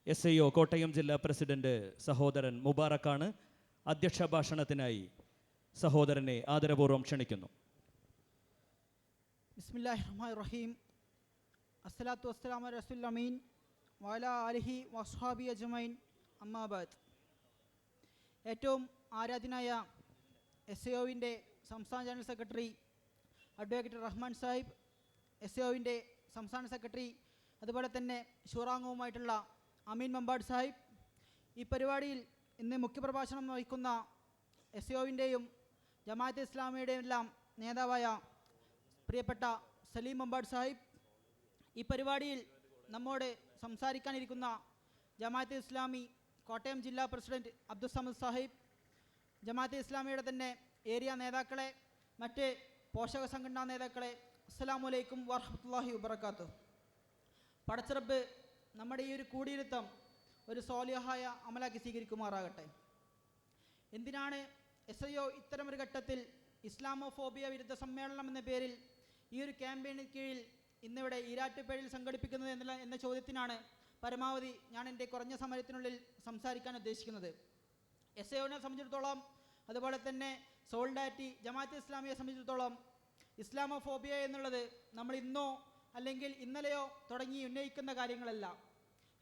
SIO Kottayam ജില്ലാ president സഹോദരൻ മുബാറക്കാണ്. അധ്യക്ഷ ഭാഷണത്തിനായി സഹോദരനെ ആദരപൂർവ്വം ക്ഷണിക്കുന്നു. ബിസ്മില്ലാഹിർ റഹ്മാനിർ റഹീം. അസ്സലാത്തു വസ്സലാമു അലാ റസൂലിൽ അമീൻ വഅലാ ആലിഹി വസ്ഹാബി അജ്മഈൻ. അമ്മാ ബഅദ്. ഏറ്റവും ആരാധ്യനായ SIOവിൻ്റെ സംസ്ഥാന general secretary advocate Rahman sahib, SIOവിൻ്റെ സംസ്ഥാന സെക്രട്ടറി, അതുപോലെ തന്നെ ഷൂറാംഗവുമായിട്ടുള്ള അമീൻ മമ്പാട് സാഹിബ്, ഈ പരിപാടിയിൽ ഇന്ന് മുഖ്യപ്രഭാഷണം വഹിക്കുന്ന SIOവിൻ്റെയും ജമാഅത്തെ ഇസ്ലാമിയുടെയും എല്ലാം നേതാവായ പ്രിയപ്പെട്ട സലീം മമ്പാട് സാഹിബ്, ഈ പരിപാടിയിൽ നമ്മോട് സംസാരിക്കാനിരിക്കുന്ന ജമാഅത്തെ ഇസ്ലാമി കോട്ടയം ജില്ലാ പ്രസിഡന്റ് അബ്ദുസ്സമദ് സാഹിബ്, ജമാഅത്തെ ഇസ്ലാമിയുടെ തന്നെ ഏരിയ നേതാക്കളെ, മറ്റ് പോഷക സംഘടനാ നേതാക്കളെ, അസ്സലാമു അലൈക്കും വറഹ്മത്തുള്ളാഹി വബറകാതുഹു. പടച്ചിറപ്പ് നമ്മുടെ ഈ ഒരു കൂടിയിരുത്തം ഒരു സ്വാലിഹായ അമലാക്കി സ്വീകരിക്കുമാറാകട്ടെ. എന്തിനാണ് SIO ഇത്തരമൊരു ഘട്ടത്തിൽ ഇസ്ലാമോഫോബിയ വിരുദ്ധ സമ്മേളനം എന്ന പേരിൽ ഈ ഒരു ക്യാമ്പയിന് കീഴിൽ ഇന്നിവിടെ ഈരാറ്റുപേഴയിൽ സംഘടിപ്പിക്കുന്നത് എന്ന ചോദ്യത്തിനാണ് പരമാവധി ഞാൻ എൻ്റെ കുറഞ്ഞ സമയത്തിനുള്ളിൽ സംസാരിക്കാൻ ഉദ്ദേശിക്കുന്നത്. SIOനെ സംബന്ധിച്ചിടത്തോളം, അതുപോലെ തന്നെ സോൾഡാറ്റി ജമാഅത്തെ ഇസ്ലാമിയെ സംബന്ധിച്ചിടത്തോളം, ഇസ്ലാമോഫോബിയ എന്നുള്ളത് നമ്മൾ ഇന്നോ അല്ലെങ്കിൽ ഇന്നലെയോ തുടങ്ങി ഉന്നയിക്കുന്ന കാര്യങ്ങളല്ല.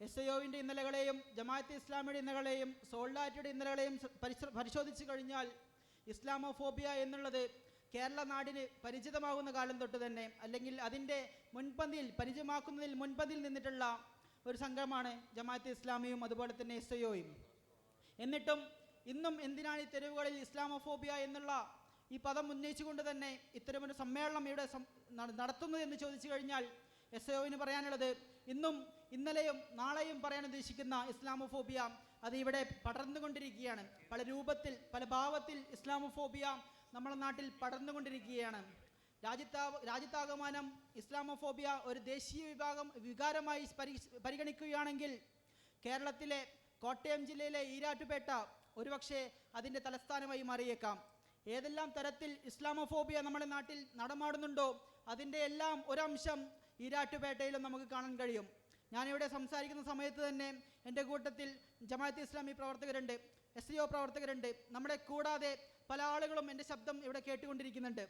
SIOവിൻ്റെ ഇന്നലകളെയും ജമാഅത്തെ ഇസ്ലാമിയുടെ ഇന്നലകളെയും സോൾഡാറ്റിയുടെ ഇന്നലകളെയും പരിശോധിച്ച് കഴിഞ്ഞാൽ ഇസ്ലാമോഫോബിയ എന്നുള്ളത് കേരള നാടിന് പരിചിതമാകുന്ന കാലം തൊട്ട് തന്നെ, അല്ലെങ്കിൽ അതിൻ്റെ മുൻപന്തിയിൽ പരിചയമാക്കുന്നതിൽ മുൻപന്തിയിൽ നിന്നിട്ടുള്ള ഒരു സംഘമാണ് ജമാഅത്തെ ഇസ്ലാമിയും അതുപോലെ തന്നെ SIOയും. എന്നിട്ടും ഇന്നും എന്തിനാണ് ഈ തെരുവുകളിൽ ഇസ്ലാമോഫോബിയ എന്നുള്ള ഈ പദം ഉന്നയിച്ചുകൊണ്ട് തന്നെ ഇത്തരമൊരു സമ്മേളനം ഇവിടെ നടത്തുന്നത് എന്ന് ചോദിച്ചു കഴിഞ്ഞാൽ SIOവിന് പറയാനുള്ളത്, ഇന്നും ഇന്നലെയും നാളെയും പറയാൻ ഉദ്ദേശിക്കുന്ന ഇസ്ലാമോഫോബിയ അത് ഇവിടെ പടർന്നുകൊണ്ടിരിക്കുകയാണ്. പല രൂപത്തിൽ പല ഭാവത്തിൽ ഇസ്ലാമോഫോബിയ നമ്മുടെ നാട്ടിൽ പടർന്നുകൊണ്ടിരിക്കുകയാണ്. രാജ്യത്താകമാനം ഇസ്ലാമോഫോബിയ ഒരു ദേശീയ വികാരമായി പരിഗണിക്കുകയാണെങ്കിൽ കേരളത്തിലെ കോട്ടയം ജില്ലയിലെ ഈരാറ്റുപേട്ട ഒരുപക്ഷെ അതിൻ്റെ തലസ്ഥാനമായി മാറിയേക്കാം. ഏതെല്ലാം തരത്തിൽ ഇസ്ലാമോഫോബിയ നമ്മുടെ നാട്ടിൽ നടമാടുന്നുണ്ടോ അതിൻ്റെ എല്ലാം ഒരംശം ഈരാറ്റുപേട്ടയിലും നമുക്ക് കാണാൻ കഴിയും. ഞാനിവിടെ സംസാരിക്കുന്ന സമയത്ത് തന്നെ എൻ്റെ കൂട്ടത്തിൽ ജമാഅത്തെ ഇസ്ലാമി പ്രവർത്തകരുണ്ട്, SIO പ്രവർത്തകരുണ്ട്. നമ്മളെ കൂടാതെ പല ആളുകളും എൻ്റെ ശബ്ദം ഇവിടെ കേട്ടുകൊണ്ടിരിക്കുന്നുണ്ട്.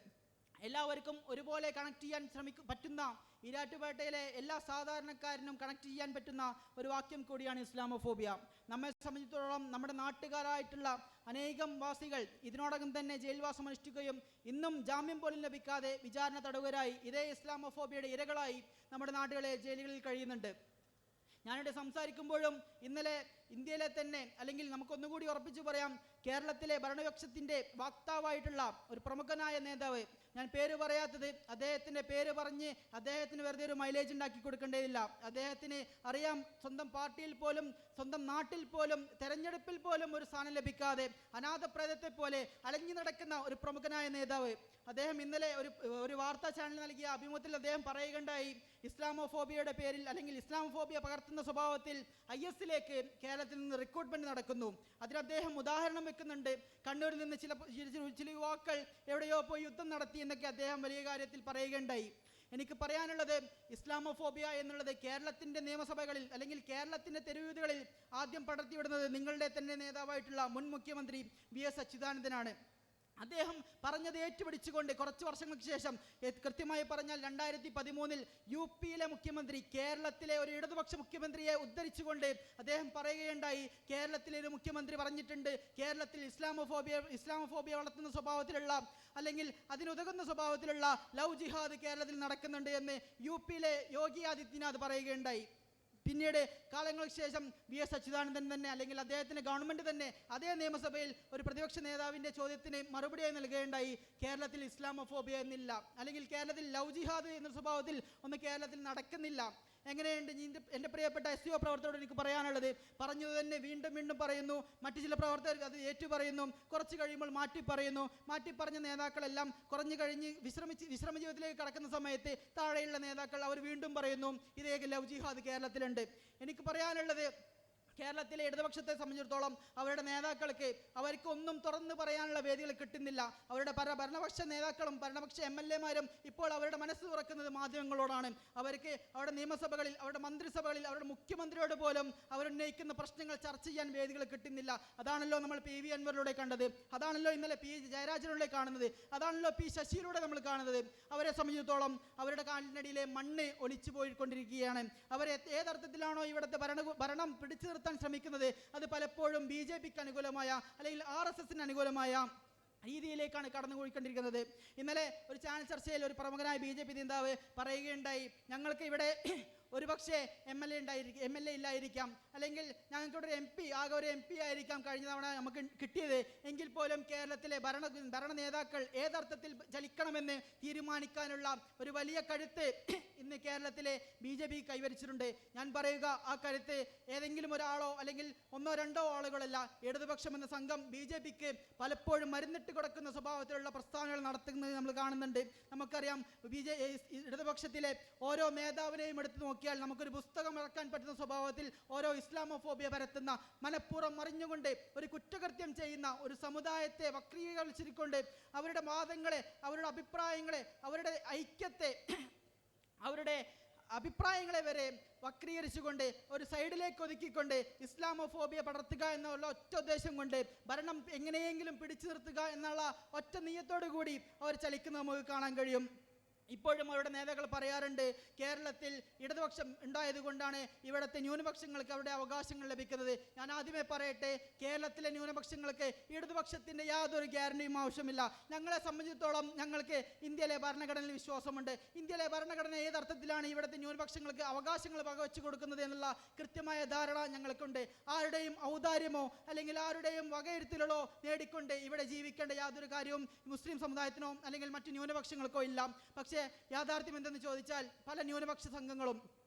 എല്ലാവർക്കും ഒരുപോലെ കണക്ട് ചെയ്യാൻ പറ്റുന്ന ഈരാറ്റുപേട്ടയിലെ എല്ലാ സാധാരണക്കാരനും കണക്ട് ചെയ്യാൻ പറ്റുന്ന ഒരു വാക്യം കൂടിയാണ് ഇസ്ലാമോഫോബിയ. നമ്മെ സംബന്ധിച്ചിടത്തോളം നമ്മുടെ നാട്ടുകാരായിട്ടുള്ള അനേകം വാസികൾ ഇതിനോടകം തന്നെ ജയിൽവാസം അനുഷ്ഠിക്കുകയും ഇന്നും ജാമ്യം പോലും ലഭിക്കാതെ വിചാരണ തടവുകാരായി ഇതേ ഇസ്ലാമോഫോബിയയുടെ ഇരകളായി നമ്മുടെ നാടുകളിലെ ജയിലുകളിൽ കഴിയുന്നുണ്ട്. ഞാനിവിടെ സംസാരിക്കുമ്പോഴും ഇന്നലെ ഇന്ത്യയിലെ തന്നെ, അല്ലെങ്കിൽ നമുക്കൊന്നുകൂടി ഉറപ്പിച്ചു പറയാം, കേരളത്തിലെ ഭരണപക്ഷത്തിൻ്റെ വക്താവായിട്ടുള്ള ഒരു പ്രമുഖനായ നേതാവ്, ഞാൻ പേര് പറയാത്തത് അദ്ദേഹത്തിൻ്റെ പേര് പറഞ്ഞ് അദ്ദേഹത്തിന് വെറുതെ ഒരു മൈലേജ് ഉണ്ടാക്കി കൊടുക്കേണ്ടതില്ല. അദ്ദേഹത്തിന് അറിയാം, സ്വന്തം പാർട്ടിയിൽ പോലും സ്വന്തം നാട്ടിൽ പോലും തെരഞ്ഞെടുപ്പിൽ പോലും ഒരു സ്ഥാനം ലഭിക്കാതെ അനാഥപ്രേതത്തെ പോലെ അലഞ്ഞു നടക്കുന്ന ഒരു പ്രമുഖനായ നേതാവ്. അദ്ദേഹം ഇന്നലെ ഒരു വാർത്താ ചാനൽ നൽകിയ അഭിമുഖത്തിൽ അദ്ദേഹം പറയുകയുണ്ടായി, ഇസ്ലാമോഫോബിയയുടെ പേരിൽ അല്ലെങ്കിൽ ഇസ്ലാമോഫോബിയ പകർത്തുന്ന സ്വഭാവത്തിൽ IS കേരളത്തിൽ നിന്ന് റിക്രൂട്ട്മെന്റ് നടക്കുന്നു. അതിന് അദ്ദേഹം ഉദാഹരണം വെക്കുന്നുണ്ട്. കണ്ണൂരിൽ നിന്ന് ചില യുവാക്കൾ എവിടെയോ പോയി യുദ്ധം നടത്തി എന്നൊക്കെ അദ്ദേഹം വലിയ കാര്യത്തിൽ പറയുകയുണ്ടായി. എനിക്ക് പറയാനുള്ളത്, ഇസ്ലാമോഫോബിയ എന്നുള്ളത് കേരളത്തിൻ്റെ നിയമസഭകളിൽ അല്ലെങ്കിൽ കേരളത്തിൻ്റെ തെരുവീഥികളിൽ ആദ്യം പടർത്തിവിടുന്നത് നിങ്ങളുടെ തന്നെ നേതാവായിട്ടുള്ള മുൻ മുഖ്യമന്ത്രി VS അച്യുതാനന്ദനാണ്. അദ്ദേഹം പറഞ്ഞത് ഏറ്റുപിടിച്ചുകൊണ്ട് കുറച്ച് വർഷങ്ങൾക്ക് ശേഷം, കൃത്യമായി പറഞ്ഞാൽ 2013 UPയിലെ മുഖ്യമന്ത്രി, കേരളത്തിലെ ഒരു ഇടതുപക്ഷ മുഖ്യമന്ത്രിയെ ഉദ്ധരിച്ചുകൊണ്ട് അദ്ദേഹം പറയുകയുണ്ടായി, കേരളത്തിലെ ഒരു മുഖ്യമന്ത്രി പറഞ്ഞിട്ടുണ്ട് കേരളത്തിൽ ഇസ്ലാമോഫോബിയ വളർത്തുന്ന സ്വഭാവത്തിലുള്ള അല്ലെങ്കിൽ അതിനുതകുന്ന സ്വഭാവത്തിലുള്ള ലവ് ജിഹാദ് കേരളത്തിൽ നടക്കുന്നുണ്ട് എന്ന് UPയിലെ യോഗി ആദിത്യനാഥ് പറയുകയുണ്ടായി. പിന്നീട് കാലങ്ങൾക്ക് ശേഷം VS അച്യുതാനന്ദൻ തന്നെ അല്ലെങ്കിൽ അദ്ദേഹത്തിൻ്റെ ഗവൺമെൻറ് തന്നെ അതേ നിയമസഭയിൽ ഒരു പ്രതിപക്ഷ നേതാവിൻ്റെ ചോദ്യത്തിന് മറുപടിയായി നൽകുകയുണ്ടായി, കേരളത്തിൽ ഇസ്ലാമോഫോബിയ എന്നില്ല, അല്ലെങ്കിൽ കേരളത്തിൽ ലവ് ജിഹാദ് എന്ന സ്വഭാവത്തിൽ ഒന്ന് കേരളത്തിൽ നടക്കുന്നില്ല. എങ്ങനെയുണ്ട്? എൻ്റെ പ്രിയപ്പെട്ട SIO പ്രവർത്തകരോട് എനിക്ക് പറയാനുള്ളത്, പറഞ്ഞത് തന്നെ വീണ്ടും വീണ്ടും പറയുന്നു. മറ്റു ചില പ്രവർത്തകർ അത് ഏറ്റുപറയുന്നു, കുറച്ച് കഴിയുമ്പോൾ മാറ്റി പറയുന്നു. മാറ്റി പറഞ്ഞ നേതാക്കളെല്ലാം കുറഞ്ഞു കഴിഞ്ഞ് വിശ്രമ ജീവിതത്തിലേക്ക് കടക്കുന്ന സമയത്ത് താഴെയുള്ള നേതാക്കൾ അവർ വീണ്ടും പറയുന്നു, ഇതേ ലവ് ജിഹാദ് കേരളത്തിലുണ്ട്. എനിക്ക് പറയാനുള്ളത്, കേരളത്തിലെ ഇടതുപക്ഷത്തെ സംബന്ധിച്ചിടത്തോളം അവരുടെ നേതാക്കൾക്ക് അവർക്ക് ഒന്നും തുറന്നു പറയാനുള്ള വേദികൾ കിട്ടുന്നില്ല. അവരുടെ ഭരണപക്ഷ നേതാക്കളും ഭരണപക്ഷ MLA-മാരും ഇപ്പോൾ അവരുടെ മനസ്സ് തുറക്കുന്നത് മാധ്യമങ്ങളോടാണ്. അവർക്ക് അവരുടെ നിയമസഭകളിൽ, അവരുടെ മന്ത്രിസഭകളിൽ, അവരുടെ മുഖ്യമന്ത്രിയോട് പോലും അവരുന്നയിക്കുന്ന പ്രശ്നങ്ങൾ ചർച്ച ചെയ്യാൻ വേദികൾ കിട്ടുന്നില്ല. അതാണല്ലോ നമ്മൾ PV അൻവറിലൂടെ കണ്ടത്, അതാണല്ലോ ഇന്നലെ P ജയരാജനിലൂടെ കാണുന്നത്, അതാണല്ലോ P ശശിയിലൂടെ നമ്മൾ കാണുന്നത്. അവരെ സംബന്ധിച്ചിടത്തോളം അവരുടെ കാലിനടിയിലെ മണ്ണ് ഒലിച്ചു പോയിക്കൊണ്ടിരിക്കുകയാണ്. അവരെ ഏതർത്ഥത്തിലാണോ ഇവിടുത്തെ ഭരണം പിടിച്ചു നിർത്താൻ ശ്രമിക്കുന്നത്, അത് പലപ്പോഴും BJP-ക്ക് അനുകൂലമായ അല്ലെങ്കിൽ RSS-ന് അനുകൂലമായ രീതിയിലേക്കാണ് കടന്നുപോയിക്കൊണ്ടിരിക്കുന്നത്. ഇന്നലെ ഒരു ചാനൽ ചർച്ചയിൽ ഒരു പ്രമുഖനായ BJP നേതാവ് പറയുകയുണ്ടായി, ഞങ്ങൾക്ക് ഇവിടെ ഒരുപക്ഷെ MLA ഇല്ലായിരിക്കാം, അല്ലെങ്കിൽ ഞങ്ങൾക്കൊരു MP, ആകെ ഒരു MP ആയിരിക്കാം കഴിഞ്ഞ തവണ നമുക്ക് കിട്ടിയത്, എങ്കിൽ പോലും കേരളത്തിലെ ഭരണ നേതാക്കൾ ഏതർത്ഥത്തിൽ ചലിക്കണമെന്ന് തീരുമാനിക്കാനുള്ള ഒരു വലിയ കരുത്ത് ഇന്ന് കേരളത്തിലെ BJP കൈവരിച്ചിട്ടുണ്ട്. ഞാൻ പറയുക, ആ കരുത്ത് ഏതെങ്കിലും ഒരാളോ അല്ലെങ്കിൽ ഒന്നോ രണ്ടോ ആളുകളല്ല, ഇടതുപക്ഷം എന്ന സംഘം BJP-ക്ക് പലപ്പോഴും മരുന്നിട്ട് കൊടുക്കുന്ന സ്വഭാവത്തിലുള്ള പ്രസ്താവനകൾ നടത്തുന്നത് നമ്മൾ കാണുന്നുണ്ട്. നമുക്കറിയാം, ഇടതുപക്ഷത്തിലെ ഓരോ നേതാവിനെയും എടുത്തു നോക്കിയാൽ നമുക്കൊരു പുസ്തകം ഇറക്കാൻ പറ്റുന്ന സ്വഭാവത്തിൽ ഓരോ ഇസ്ലാമോഫോബിയ പരത്തുന്ന, മനഃപൂർവ്വം മറിഞ്ഞുകൊണ്ട് ഒരു കുറ്റകൃത്യം ചെയ്യുന്ന ഒരു സമുദായത്തെ വക്രീകരിച്ചുകൊണ്ട് അവരുടെ വാദങ്ങളെ, അവരുടെ അഭിപ്രായങ്ങളെ, അവരുടെ ഐക്യത്തെ, അവരുടെ അഭിപ്രായങ്ങളെ വരെ വക്രീകരിച്ചുകൊണ്ട് ഒരു സൈഡിലേക്ക് ഒതുക്കിക്കൊണ്ട് ഇസ്ലാമോഫോബിയ പടർത്തുക എന്നുള്ള ഒറ്റ ഉദ്ദേശം കൊണ്ട് ഭരണം എങ്ങനെയെങ്കിലും പിടിച്ചു നിർത്തുക എന്നുള്ള ഒറ്റ നിയത്തോടു കൂടി അവർ ചലിക്കുന്നത് നമുക്ക് കാണാൻ കഴിയും. ഇപ്പോഴും അവരുടെ നേതാക്കൾ പറയാറുണ്ട്, കേരളത്തിൽ ഇടതുപക്ഷം ഉണ്ടായതുകൊണ്ടാണ് ഇവിടുത്തെ ന്യൂനപക്ഷങ്ങൾക്ക് അവരുടെ അവകാശങ്ങൾ ലഭിക്കുന്നത്. ഞാൻ ആദ്യമേ പറയട്ടെ, കേരളത്തിലെ ന്യൂനപക്ഷങ്ങൾക്ക് ഇടതുപക്ഷത്തിൻ്റെ യാതൊരു ഗ്യാരണ്ടിയും ആവശ്യമില്ല. ഞങ്ങളെ സംബന്ധിച്ചിടത്തോളം ഞങ്ങൾക്ക് ഇന്ത്യയിലെ ഭരണഘടനയിൽ വിശ്വാസമുണ്ട്. ഇന്ത്യയിലെ ഭരണഘടന ഏതർത്ഥത്തിലാണ് ഇവിടുത്തെ ന്യൂനപക്ഷങ്ങൾക്ക് അവകാശങ്ങൾ വകവെച്ചു കൊടുക്കുന്നത് എന്നുള്ള കൃത്യമായ ധാരണ ഞങ്ങൾക്കുണ്ട്. ആരുടെയും ഔദാര്യമോ അല്ലെങ്കിൽ ആരുടെയും വകയിരുത്തലുകളോ നേടിക്കൊണ്ട് ഇവിടെ ജീവിക്കേണ്ട യാതൊരു കാര്യവും മുസ്ലിം സമുദായത്തിനോ അല്ലെങ്കിൽ മറ്റു ന്യൂനപക്ഷങ്ങൾക്കോ ഇല്ല. പക്ഷേ യാഥാർത്ഥ്യം എന്തെന്ന് ചോദിച്ചാൽ, പല ന്യൂനപക്ഷ സംഘങ്ങളും,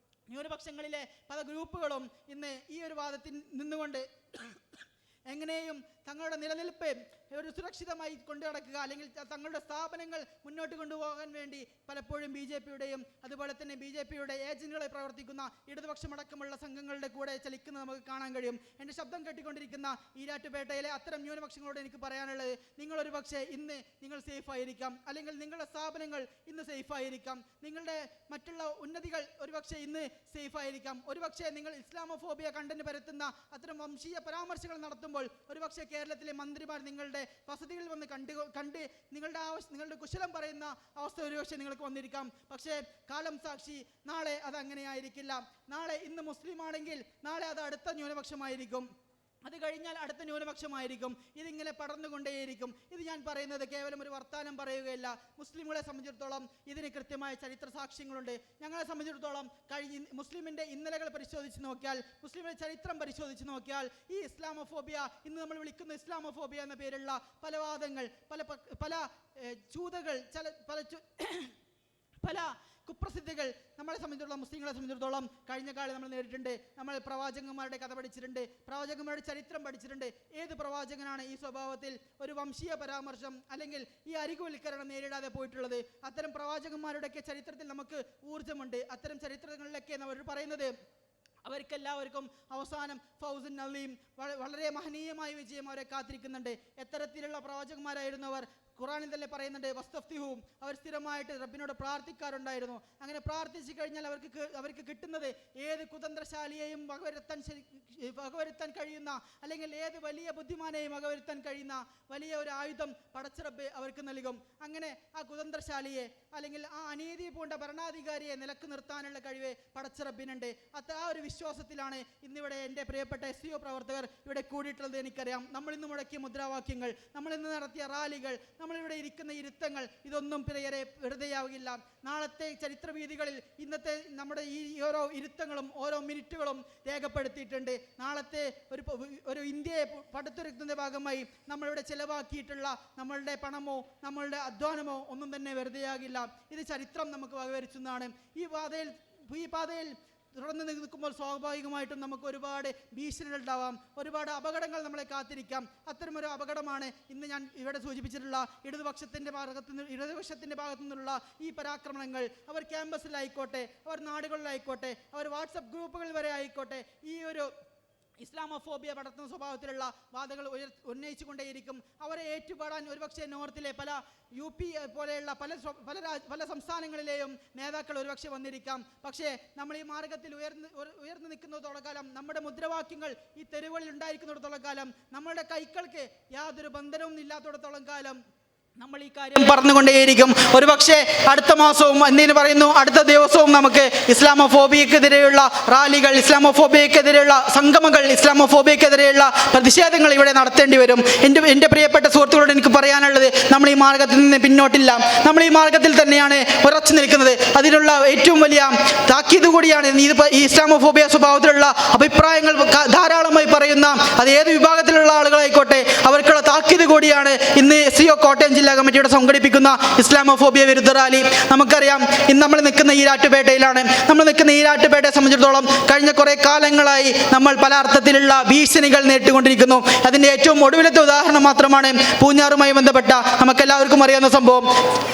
ന്യൂനപക്ഷങ്ങളിലെ പല ഗ്രൂപ്പുകളും ഇന്ന് ഈ ഒരു വാദത്തിൽ നിന്നുകൊണ്ട് എങ്ങനെയും തങ്ങളുടെ നിലനിൽപ്പ് ഒരു സുരക്ഷിതമായി കൊണ്ടു നടക്കുക അല്ലെങ്കിൽ തങ്ങളുടെ സ്ഥാപനങ്ങൾ മുന്നോട്ട് കൊണ്ടുപോകാൻ വേണ്ടി പലപ്പോഴും BJP-യുടെയും അതുപോലെ തന്നെ BJP-യുടെ ഏജന്റുകളെ പ്രവർത്തിക്കുന്ന ഇടതുപക്ഷമടക്കമുള്ള സംഘങ്ങളുടെ കൂടെ ചലിക്കുന്നത് നമുക്ക് കാണാൻ കഴിയും. എൻ്റെ ശബ്ദം കേട്ടിക്കൊണ്ടിരിക്കുന്ന ഈരാറ്റുപേട്ടയിലെ അത്തരം ന്യൂനപക്ഷങ്ങളോട് എനിക്ക് പറയാനുള്ളത്, നിങ്ങളൊരു പക്ഷേ ഇന്ന് നിങ്ങൾ സേഫ് ആയിരിക്കാം, അല്ലെങ്കിൽ നിങ്ങളുടെ സ്ഥാപനങ്ങൾ ഇന്ന് സേഫ് ആയിരിക്കാം, നിങ്ങളുടെ മറ്റുള്ള ഉന്നതികൾ ഒരുപക്ഷെ ഇന്ന് സേഫ് ആയിരിക്കാം. ഒരുപക്ഷെ നിങ്ങൾ ഇസ്ലാമോഫോബിയ കണ്ടന്റ് പരത്തുന്ന അത്തരം വംശീയ പരാമർശങ്ങൾ നടത്തുമ്പോൾ ഒരുപക്ഷെ കേരളത്തിലെ മന്ത്രിമാർ നിങ്ങളുടെ വസതികളിൽ വന്ന് കണ്ട് നിങ്ങളുടെ കുശലം പറയുന്ന അവസ്ഥ ഒരുപക്ഷെ നിങ്ങൾക്ക് വന്നിരിക്കാം. പക്ഷേ കാലം സാക്ഷി, നാളെ അത് അങ്ങനെയായിരിക്കില്ല. നാളെ ഇന്ന് മുസ്ലിം ആണെങ്കിൽ നാളെ അത് അടുത്ത ന്യൂനപക്ഷമായിരിക്കും, അത് കഴിഞ്ഞാൽ അടുത്ത ന്യൂനപക്ഷമായിരിക്കും. ഇതിങ്ങനെ പടർന്നുകൊണ്ടേയിരിക്കും. ഇത് ഞാൻ പറയുന്നത് കേവലം ഒരു വർത്താനം പറയുകയല്ല. മുസ്ലിമുകളെ സംബന്ധിച്ചിടത്തോളം ഇതിന് കൃത്യമായ ചരിത്ര സാക്ഷ്യങ്ങളുണ്ട്. ഞങ്ങളെ സംബന്ധിച്ചിടത്തോളം മുസ്ലിമിൻ്റെ ഇന്നലകൾ പരിശോധിച്ച് നോക്കിയാൽ, മുസ്ലിമിൻ്റെ ചരിത്രം പരിശോധിച്ച് നോക്കിയാൽ, ഈ ഇസ്ലാമോഫോബിയ, ഇന്ന് നമ്മൾ വിളിക്കുന്ന ഇസ്ലാമോഫോബിയ എന്ന പേരുള്ള പല വാദങ്ങൾ, പല ചൂതകൾ, പല കുപ്രസിദ്ധികൾ നമ്മളെ സംബന്ധിച്ചിടത്തോളം, മുസ്ലിങ്ങളെ സംബന്ധിച്ചിടത്തോളം കഴിഞ്ഞ കാലം നമ്മൾ നേരിട്ടുണ്ട്. നമ്മൾ പ്രവാചകന്മാരുടെ കഥ പഠിച്ചിട്ടുണ്ട്, പ്രവാചകന്മാരുടെ ചരിത്രം പഠിച്ചിട്ടുണ്ട്. ഏത് പ്രവാചകനാണ് ഈ സ്വഭാവത്തിൽ ഒരു വംശീയ പരാമർശം അല്ലെങ്കിൽ ഈ അരികുവൽക്കരണം നേരിടാതെ പോയിട്ടുള്ളത്? അത്തരം പ്രവാചകന്മാരുടെയൊക്കെ ചരിത്രത്തിൽ നമുക്ക് ഊർജ്ജമുണ്ട്. അത്തരം ചരിത്രങ്ങളിലൊക്കെ അവർ പറയുന്നത് അവർക്കെല്ലാവർക്കും അവസാനം ഫൗസുൻ അലീം, വളരെ മഹനീയമായ വിജയം അവരെ കാത്തിരിക്കുന്നുണ്ട്. എത്തരത്തിലുള്ള പ്രവാചകന്മാരായിരുന്നു അവർ? ഖുറാനിൽ തന്നെ പറയുന്നുണ്ട്, വസ്തഫ്തിഹും, അവർ സ്ഥിരമായിട്ട് റബ്ബിനോട് പ്രാർത്ഥിക്കാറുണ്ടായിരുന്നു. അങ്ങനെ പ്രാർത്ഥിച്ചു കഴിഞ്ഞാൽ അവർക്ക് കിട്ടുന്നത് ഏത് കുതന്ത്രശാലിയെയും വകവരുത്താൻ കഴിയുന്ന, അല്ലെങ്കിൽ ഏത് വലിയ ബുദ്ധിമാനെയും വകവരുത്താൻ കഴിയുന്ന വലിയ ഒരു ആയുധം പടച്ചിറബ് അവർക്ക് നൽകും. അങ്ങനെ ആ കുതന്ത്രശാലിയെ അല്ലെങ്കിൽ ആ അനീതി പൂണ്ട ഭരണാധികാരിയെ നിലക്ക് നിർത്താനുള്ള കഴിവ് പടച്ചിറബിനുണ്ട്. ആ ഒരു വിശ്വാസത്തിലാണ് ഇന്നിവിടെ എൻ്റെ പ്രിയപ്പെട്ട SEO പ്രവർത്തകർ ഇവിടെ കൂടിയിട്ടുള്ളത്. എനിക്കറിയാം, നമ്മളിന്ന് മുടക്കിയ മുദ്രാവാക്യങ്ങൾ, നമ്മളിന്ന് നടത്തിയ റാലികൾ, നമ്മളിവിടെ ഇരിക്കുന്ന ഇരുത്തങ്ങൾ, ഇതൊന്നും പ്രിയരെ വെറുതെയാവില്ല. നാളത്തെ ചരിത്രവീഥികളിൽ ഇന്നത്തെ നമ്മുടെ ഈ ഓരോ ഇരുത്തങ്ങളും ഓരോ മിനിറ്റുകളും രേഖപ്പെടുത്തിയിട്ടുണ്ട്. നാളത്തെ ഒരു ഇന്ത്യയെ പടുത്തുയർത്തുന്ന ഭാഗമായി നമ്മളിവിടെ ചിലവാക്കിയിട്ടുള്ള നമ്മളുടെ പണമോ നമ്മളുടെ അധ്വാനമോ ഒന്നും തന്നെ വെറുതെയാകില്ല. ഇത് ചരിത്രം നമുക്ക് വകവരുത്തുന്നതാണ്. ഈ പാതയിൽ തുടർന്ന് നിൽക്കുമ്പോൾ സ്വാഭാവികമായിട്ടും നമുക്ക് ഒരുപാട് ഭീഷണികൾ ഉണ്ടാവാം, ഒരുപാട് അപകടങ്ങൾ നമ്മളെ കാത്തിരിക്കാം. അത്തരമൊരു അപകടമാണ് ഇന്ന് ഞാൻ ഇവിടെ സൂചിപ്പിച്ചിട്ടുള്ള ഇടതുപക്ഷത്തിൻ്റെ ഭാഗത്തു നിന്നുള്ള ഈ പരാക്രമണങ്ങൾ. അവർ ക്യാമ്പസിലായിക്കോട്ടെ, അവർ നാടുകളിലായിക്കോട്ടെ, അവർ വാട്സപ്പ് ഗ്രൂപ്പുകൾ വരെ ആയിക്കോട്ടെ, ഈ ഒരു ഇസ്ലാമോഫോബിയ പടർത്തുന്ന സ്വഭാവത്തിലുള്ള വാദങ്ങൾ ഉന്നയിച്ചുകൊണ്ടേയിരിക്കും. അവരെ ഏറ്റുപാടാൻ ഒരുപക്ഷെ നോർത്തിലെ പല UP പോലെയുള്ള പല സംസ്ഥാനങ്ങളിലെയും നേതാക്കൾ ഒരുപക്ഷെ വന്നിരിക്കാം. പക്ഷേ നമ്മൾ ഈ മാർഗത്തിൽ ഉയർന്നു നിൽക്കുന്നിടത്തോളം കാലം, നമ്മുടെ മുദ്രാവാക്യങ്ങൾ ഈ തെരുവുകളിൽ ഉണ്ടായിരിക്കുന്നിടത്തോളം കാലം, നമ്മുടെ കൈകൾക്ക് യാതൊരു ബന്ധനവും ഇല്ലാത്തിടത്തോളം കാലം നമ്മൾ ഈ കാര്യം പറഞ്ഞുകൊണ്ടേയിരിക്കും. ഒരുപക്ഷെ അടുത്ത മാസവും എന്തിനു പറയുന്നു, അടുത്ത ദിവസവും നമുക്ക് ഇസ്ലാമോഫോബിയക്കെതിരെയുള്ള റാലികൾ, ഇസ്ലാമോഫോബിയക്കെതിരെയുള്ള സംഗമങ്ങൾ, ഇസ്ലാമോഫോബിയക്കെതിരെയുള്ള പ്രതിഷേധങ്ങൾ ഇവിടെ നടത്തേണ്ടി വരും. എൻ്റെ പ്രിയപ്പെട്ട സുഹൃത്തുക്കളോട് എനിക്ക് പറയാനുള്ളത്, നമ്മൾ ഈ മാർഗത്തിൽ നിന്ന് പിന്നോട്ടില്ല, നമ്മൾ ഈ മാർഗത്തിൽ തന്നെയാണ് ഉറച്ചു നിൽക്കുന്നത്. അതിനുള്ള ഏറ്റവും വലിയ താക്കീത് കൂടിയാണ് ഈ ഇസ്ലാമോഫോബിയ സ്വഭാവത്തിലുള്ള അഭിപ്രായങ്ങൾ ധാരാളമായി പറയുന്ന, അത് ഏത് വിഭാഗത്തിലുള്ള ആളുകളായിക്കോട്ടെ, അവർക്കുള്ള താക്കീത് കൂടിയാണ് ഇന്ന് SCO കോട്ടയം ജില്ലാ കമ്മിറ്റിയുടെ സംഘടിപ്പിക്കുന്ന ഇസ്ലാമോഫോബിയ വിരുദ്ധ റാലി. നമുക്കറിയാം, ഇന്ന് നമ്മൾ നിൽക്കുന്ന ഈരാറ്റുപേട്ടയിലാണ്. നമ്മൾ നിൽക്കുന്ന ഈരാറ്റുപേട്ടയെ സംബന്ധിച്ചിടത്തോളം കഴിഞ്ഞ കുറേ കാലങ്ങളായി നമ്മൾ പല അർത്ഥത്തിലുള്ള ഭീഷണികൾ നേരിട്ടുകൊണ്ടിരിക്കുന്നു. അതിൻ്റെ ഏറ്റവും ഒടുവിലത്തെ ഉദാഹരണം മാത്രമാണ് പൂഞ്ഞാറുമായി ബന്ധപ്പെട്ട നമുക്കെല്ലാവർക്കും അറിയാവുന്ന സംഭവം.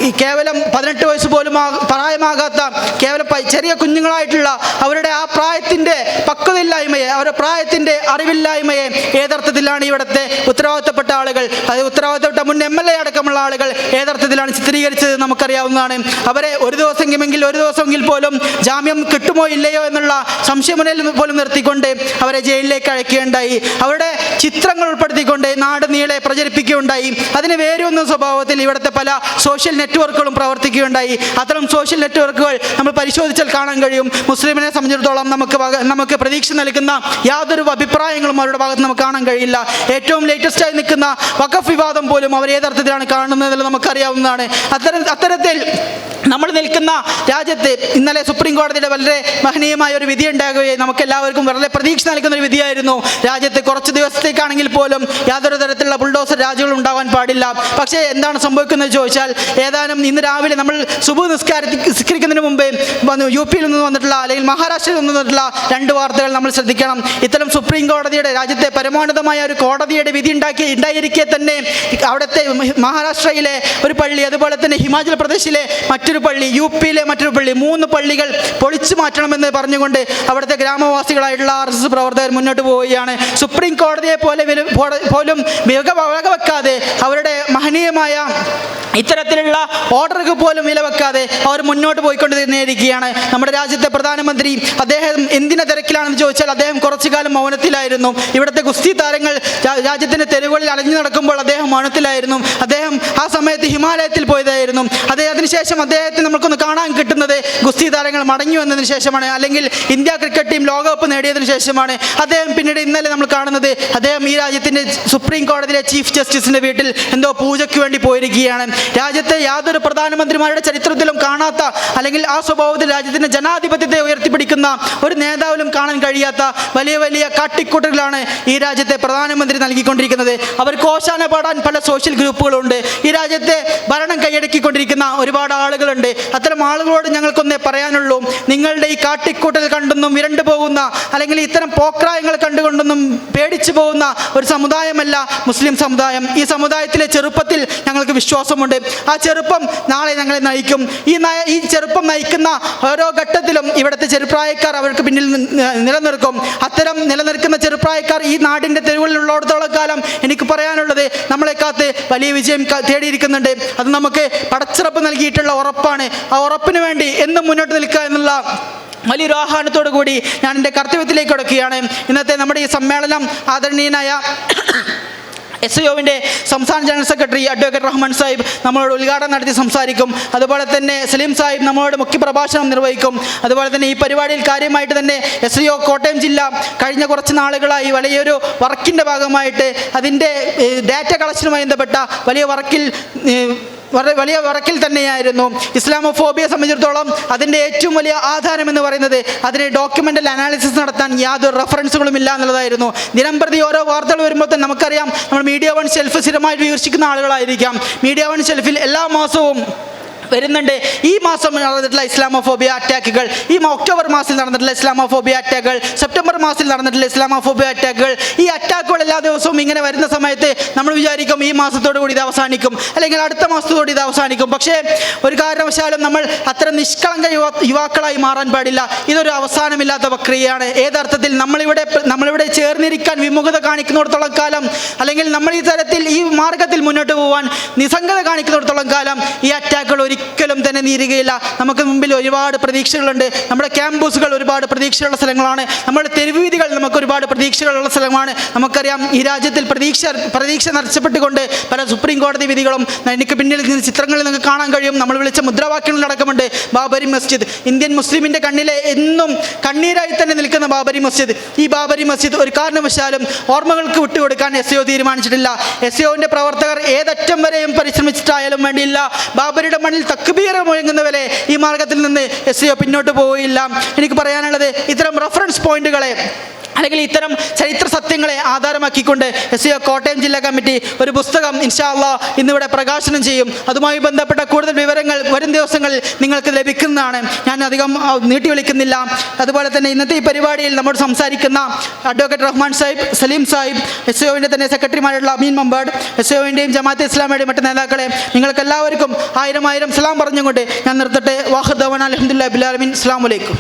ഈ കേവലം 18 വയസ്സ് പോലും പ്രായമാകാത്ത കേവലം ചെറിയ കുഞ്ഞുങ്ങളായിട്ടുള്ള അവരുടെ ആ പ്രായത്തിൻ്റെ പക്വതയില്ലായ്മയെ, അവരുടെ പ്രായത്തിൻ്റെ അറിവില്ലായ്മയെ ഏതർത്ഥത്തിലാണ് ഇവിടുത്തെ ഉത്തരവാദിത്തപ്പെട്ട ആളുകൾ, അത് ഉത്തരവാദിത്തപ്പെട്ട മുൻ MLA അടക്കമുള്ള ആളുകൾ ഏതർത്ഥത്തിലാണ് ചിത്രീകരിച്ചത് നമുക്കറിയാവുന്നതാണ്. അവരെ ഒരു ദിവസമെങ്കിൽ പോലും ജാമ്യം കിട്ടുമോ ഇല്ലയോ എന്നുള്ള സംശയമുനയിൽ പോലും നിർത്തിക്കൊണ്ട് അവരെ ജയിലിലേക്ക് അയക്കുകയുണ്ടായി. അവരുടെ ചിത്രങ്ങൾ ഉൾപ്പെടുത്തിക്കൊണ്ട് നാട് നീളെ പ്രചരിപ്പിക്കുകയുണ്ടായി. അതിന് വേരൊന്ന സ്വഭാവത്തിൽ ഇവിടുത്തെ പല സോഷ്യൽ നെറ്റ്വർക്കുകളും പ്രവർത്തിക്കുകയുണ്ടായി. അത്തരം സോഷ്യൽ നെറ്റ്വർക്കുകൾ നമ്മൾ പരിശോധിച്ചാൽ കാണാൻ കഴിയും, മുസ്ലിമിനെ സംബന്ധിച്ചിടത്തോളം നമുക്ക് പ്രതീക്ഷ നൽകുന്ന യാതൊരു അഭിപ്രായങ്ങളും അവരുടെ ഭാഗത്ത് നമുക്ക് കാണാൻ കഴിയില്ല. ഏറ്റവും ലേറ്റസ്റ്റായി നിൽക്കുന്ന വഖഫ് വിവാദം പോലും അവർ ഏതർത്ഥത്തിലാണ് കാണുന്നതെന്ന് നമുക്കറിയാവുന്നതാണ്. അത്തരത്തിൽ നമ്മൾ നിൽക്കുന്ന രാജ്യത്ത് ഇന്നലെ സുപ്രീം കോടതിയുടെ വളരെ മഹനീയമായ ഒരു വിധി ഉണ്ടാകുകയും നമുക്ക് എല്ലാവർക്കും വളരെ പ്രതീക്ഷ നൽകുന്ന ഒരു വിധിയായിരുന്നു. രാജ്യത്ത് കുറച്ച് ദിവസത്തേക്കാണെങ്കിൽ പോലും യാതൊരു തരത്തിലുള്ള ബുൾഡോസർ രാജ്യങ്ങൾ ഉണ്ടാവാൻ പാടില്ല. പക്ഷേ എന്താണ് സംഭവിക്കുന്നത് ചോദിച്ചാൽ, ഏതാനും ഇന്ന് രാവിലെ നമ്മൾ സുബഹ് നിസ്കരിക്കുന്നതിന് മുമ്പ് UP-യിൽ നിന്ന് വന്നിട്ടുള്ള അല്ലെങ്കിൽ മഹാരാഷ്ട്രയിൽ നിന്ന് വന്നിട്ടുള്ള 2 വാർത്തകൾ നമ്മൾ ശ്രദ്ധിക്കണം. ഇത്തരം സുപ്രീം കോടതിയുടെ, രാജ്യത്തെ പരമോന്നതമായ ഒരു കോടതിയുടെ വിധി ഉണ്ടായിരിക്കെ തന്നെ അവിടുത്തെ മഹാരാഷ്ട്രയിലെ ഒരു പള്ളി, അതുപോലെ തന്നെ ഹിമാചൽ പ്രദേശിലെ മറ്റൊരു പള്ളി, UP-ലെ മറ്റൊരു പള്ളി, 3 പള്ളികൾ പൊളിച്ചു മാറ്റണമെന്ന് പറഞ്ഞുകൊണ്ട് അവിടുത്തെ ഗ്രാമവാസികളായിട്ടുള്ള RSS പ്രവർത്തകർ മുന്നോട്ട് പോവുകയാണ്. സുപ്രീം കോടതിയെ പോലും വകവെക്കാതെ, അവരുടെ മഹനീയമായ ഇത്തരത്തിലുള്ള ഓർഡർക്ക് പോലും വിലവെക്കാതെ അവർ മുന്നോട്ട് പോയിക്കൊണ്ടിരിക്കുകയാണ്. നമ്മുടെ രാജ്യത്തെ പ്രധാനമന്ത്രി, അദ്ദേഹം എന്തിനെ തിരക്കിലാണെന്ന് ചോദിച്ചാൽ അദ്ദേഹം കുറച്ചു കാലം മൗനത്തിലായിരുന്നു. ഇവിടുത്തെ ഗുസ്തി താരങ്ങൾ രാജ്യത്തിൻ്റെ തെരുവുകളിൽ അലഞ്ഞു നടക്കുമ്പോൾ അദ്ദേഹം മൗനത്തിലായിരുന്നു. അദ്ദേഹം ആ സമയത്ത് ഹിമാലയത്തിൽ പോയതായിരുന്നു. അതിനുശേഷം അദ്ദേഹത്തെ നമുക്കൊന്ന് കാണാൻ കിട്ടുന്നത് ഗുസ്തി താരങ്ങൾ മടങ്ങി വന്നതിന് ശേഷമാണ്, അല്ലെങ്കിൽ ഇന്ത്യ ക്രിക്കറ്റ് ടീം ലോകകപ്പ് നേടിയതിനു ശേഷമാണ്. അദ്ദേഹം പിന്നീട് ഇന്നലെ നമ്മൾ കാണുന്നത് അദ്ദേഹം ഈ രാജ്യത്തിൻ്റെ സുപ്രീം കോടതിയിലെ ചീഫ് ജസ്റ്റിസിൻ്റെ വീട്ടിൽ എന്തോ പൂജയ്ക്ക് വേണ്ടി പോയിരിക്കുകയാണ്. രാജ്യത്തെ യാതൊരു പ്രധാനമന്ത്രിമാരുടെ ചരിത്രത്തിലും കാണാത്ത, അല്ലെങ്കിൽ ആ സ്വഭാവത്തിൽ രാജ്യത്തിൻ്റെ ജനാധിപത്യത്തെ ഉയർത്തിപ്പിടിക്കുന്ന ഒരു നേതാവിലും കാണാൻ കഴിയാത്ത വലിയ വലിയ കാട്ടിക്കൂട്ടലുകളാണ് ഈ രാജ്യത്തെ പ്രധാനമന്ത്രി നൽകിക്കൊണ്ടിരിക്കുന്നത്. അവർക്ക് ഓശാന പാടാൻ പല സോഷ്യൽ ഗ്രൂപ്പുകളുണ്ട്. ഈ രാജ്യത്തെ ഭരണം കൈയടക്കിക്കൊണ്ടിരിക്കുന്ന ഒരുപാട് ആളുകളുണ്ട്. അത്തരം ആളുകളോട് ഞങ്ങൾക്കൊന്നേ പറയാനുള്ളൂ, നിങ്ങളുടെ ഈ കാട്ടിക്കൂട്ടൽ കണ്ടൊന്നും വിരണ്ടു പോകുന്ന, അല്ലെങ്കിൽ ഇത്തരം പോക്രായങ്ങൾ കണ്ടുകൊണ്ടൊന്നും പേടിച്ചു പോകുന്ന ഒരു സമുദായമല്ല മുസ്ലിം സമുദായം. ഈ സമുദായത്തിലെ ചെറുപ്പത്തിൽ ഞങ്ങൾക്ക് വിശ്വാസമുണ്ട്. ആ ചെറുപ്പം നാളെ ഞങ്ങളെ നയിക്കും. ഈ ചെറുപ്പം നയിക്കുന്ന ഓരോ ഘട്ടത്തിലും ഇവിടുത്തെ ചെറുപ്രായക്കാർ അവർക്ക് പിന്നിൽ നിലനിൽക്കും. അത്തരം നിലനിൽക്കുന്ന ചെറുപ്രായക്കാർ ഈ നാടിൻ്റെ തെരുവുകളിലുള്ളിടത്തോളം കാലം എനിക്ക് പറയാനുള്ളത്, നമ്മളെ കാത്ത് വലിയ വിജയം തേടിയിരിക്കുന്നുണ്ട്. അത് നമുക്ക് പടച്ചിറപ്പ് നൽകിയിട്ടുള്ള ഉറപ്പാണ്. ആ ഉറപ്പിന് വേണ്ടി എന്നും മുന്നോട്ട് നിൽക്കുക എന്നുള്ള വലിയൊരു ആഹ്വാനത്തോടു കൂടി ഞാൻ എൻ്റെ കർത്തവ്യത്തിലേക്ക് കടക്കുകയാണ്. ഇന്നത്തെ നമ്മുടെ ഈ സമ്മേളനം ആദരണീയനായ SCO-വിൻ്റെ സംസ്ഥാന general secretary advocate Rahman Sahib നമ്മളോട് ഉദ്ഘാടനം നടത്തി സംസാരിക്കും. അതുപോലെ തന്നെ സലീം സാഹിബ് നമ്മളോട് മുഖ്യപ്രഭാഷണം നിർവഹിക്കും. അതുപോലെ തന്നെ ഈ പരിപാടിയിൽ കാര്യമായിട്ട് തന്നെ SCO കോട്ടയം ജില്ല കഴിഞ്ഞ കുറച്ച് നാളുകളായി വലിയൊരു വർക്കിൻ്റെ ഭാഗമായിട്ട് അതിൻ്റെ ഡാറ്റ കളക്ഷനുമായി ബന്ധപ്പെട്ട വലിയ വർക്കിൽ തന്നെയായിരുന്നു. ഇസ്ലാമോഫോബിയെ സംബന്ധിച്ചിടത്തോളം അതിൻ്റെ ഏറ്റവും വലിയ ആധാരം എന്ന് പറയുന്നത് അതിന് ഡോക്യുമെൻ്റൽ അനാലിസിസ് നടത്താൻ യാതൊരു റെഫറൻസുകളും ഇല്ല എന്നുള്ളതായിരുന്നു. ദിനംപ്രതി ഓരോ വാർത്തകൾ വരുമ്പോൾ തന്നെ നമുക്കറിയാം, നമ്മൾ മീഡിയ വൺ ഷെൽഫ് സ്ഥിരമായിട്ട് വിമർശിക്കുന്ന ആളുകളായിരിക്കാം. മീഡിയ വൺ ഷെൽഫിൽ എല്ലാ മാസവും വരുന്നുണ്ട്. ഈ മാസം നടന്നിട്ടുള്ള ഇസ്ലാമോഫോബിയ അറ്റാക്കുകൾ, ഒക്ടോബർ മാസത്തിൽ നടന്നിട്ടുള്ള ഇസ്ലാമോഫോബിയ അറ്റാക്കുകൾ, സെപ്റ്റംബർ മാസത്തിൽ നടന്നിട്ടുള്ള ഇസ്ലാമോഫോബിയ അറ്റാക്കുകൾ, ഈ അറ്റാക്കുകൾ എല്ലാ ദിവസവും ഇങ്ങനെ വരുന്ന സമയത്ത് നമ്മൾ വിചാരിക്കും ഈ മാസത്തോടു കൂടി ഇത് അവസാനിക്കും, അല്ലെങ്കിൽ അടുത്ത മാസത്തോടെ ഇത് അവസാനിക്കും. പക്ഷേ ഒരു കാരണവശാലും നമ്മൾ അത്തരം നിഷ്കളങ്ക യുവാക്കളായി മാറാൻ പാടില്ല. ഇതൊരു അവസാനമില്ലാത്ത പ്രക്രിയയാണ്. ഏതർത്ഥത്തിൽ നമ്മളിവിടെ ചേർന്നിരിക്കാൻ വിമുഖത കാണിക്കുന്നിടത്തോളം കാലം, അല്ലെങ്കിൽ നമ്മൾ ഈ തരത്തിൽ ഈ മാർഗത്തിൽ മുന്നോട്ട് പോകാൻ നിസ്സംഗത കാണിക്കുന്നിടത്തോളം കാലം ഈ അറ്റാക്കുകൾ ഒരിക്കലും തന്നെ നീരുകയില്ല. നമുക്ക് മുമ്പിൽ ഒരുപാട് പ്രതീക്ഷകളുണ്ട്. നമ്മുടെ ക്യാമ്പസുകൾ ഒരുപാട് പ്രതീക്ഷയുള്ള സ്ഥലങ്ങളാണ്. നമ്മുടെ തെരുവീതികൾ നമുക്ക് ഒരുപാട് പ്രതീക്ഷകളുള്ള സ്ഥലമാണ്. നമുക്കറിയാം ഈ രാജ്യത്തിൽ പ്രതീക്ഷ നഷ്ടപ്പെട്ടുകൊണ്ട് പല സുപ്രീം കോടതി വിധികളും എനിക്ക് പിന്നിൽ ചിത്രങ്ങളിൽ നിങ്ങൾക്ക് കാണാൻ കഴിയും. നമ്മൾ വിളിച്ച മുദ്രാവാക്യങ്ങളടക്കമുണ്ട്. ബാബരി മസ്ജിദ്, ഇന്ത്യൻ മുസ്ലിമിൻ്റെ കണ്ണിലെ എന്നും കണ്ണീരായി തന്നെ നിൽക്കുന്ന ബാബരി മസ്ജിദ്. ഈ ബാബരി മസ്ജിദ് ഒരു കാരണവശാലും ഓർമ്മകൾക്ക് വിട്ടുകൊടുക്കാൻ SAO തീരുമാനിച്ചിട്ടില്ല. SAOൻ്റെ പ്രവർത്തകർ ഏതറ്റം വരെയും പരിശ്രമിച്ചിട്ടായാലും വേണ്ടിയില്ല, ബാബരിയുടെ മണ്ണിൽ തക്ബീർ മുഴങ്ങുന്നവരെ ഈ മാർഗത്തിൽ നിന്ന് SAO പിന്നോട്ട് പോവുകയില്ല. എനിക്ക് പറയാനുള്ളത് ഇത്തരം റെഫറൻസ് പോയിന്റുകളെ അല്ലെങ്കിൽ ഇത്തരം ചരിത്ര സത്യങ്ങളെ ആധാരമാക്കിക്കൊണ്ട് SAO കോട്ടയം ജില്ലാ കമ്മിറ്റി ഒരു പുസ്തകം ഇൻഷാ അല്ലാഹ് ഇന്നിവിടെ പ്രകാശനം ചെയ്യും. അതുമായി ബന്ധപ്പെട്ട കൂടുതൽ വിവരങ്ങൾ വരും ദിവസങ്ങളിൽ നിങ്ങൾക്ക് ലഭിക്കുന്നതാണ്. ഞാൻ അധികം നീട്ടി വിളിക്കുന്നില്ല. അതുപോലെ തന്നെ ഇന്നത്തെ ഈ പരിപാടിയിൽ നമ്മോട് സംസാരിക്കുന്ന അഡ്വക്കേറ്റ് റഹ്മാൻ സാഹിബ്, സലീം സാഹിബ്, SAOൻ്റെ തന്നെ സെക്രട്ടറിമാരുള്ള അമീൻ മമ്പാട്, SAOൻ്റെയും ജമാഅത്തെ ഇസ്ലാമിയുടെയും മറ്റ് നേതാക്കളെ, നിങ്ങൾക്ക് എല്ലാവർക്കും ആയിരം സലാം പറഞ്ഞുകൊണ്ട് ഞാൻ നിർത്തട്ടെ. വാഹിദ് ദവാന അൽഹംദുലില്ലാഹി ബിൽ ആലമീൻ. അസ്സലാമു അലൈക്കും.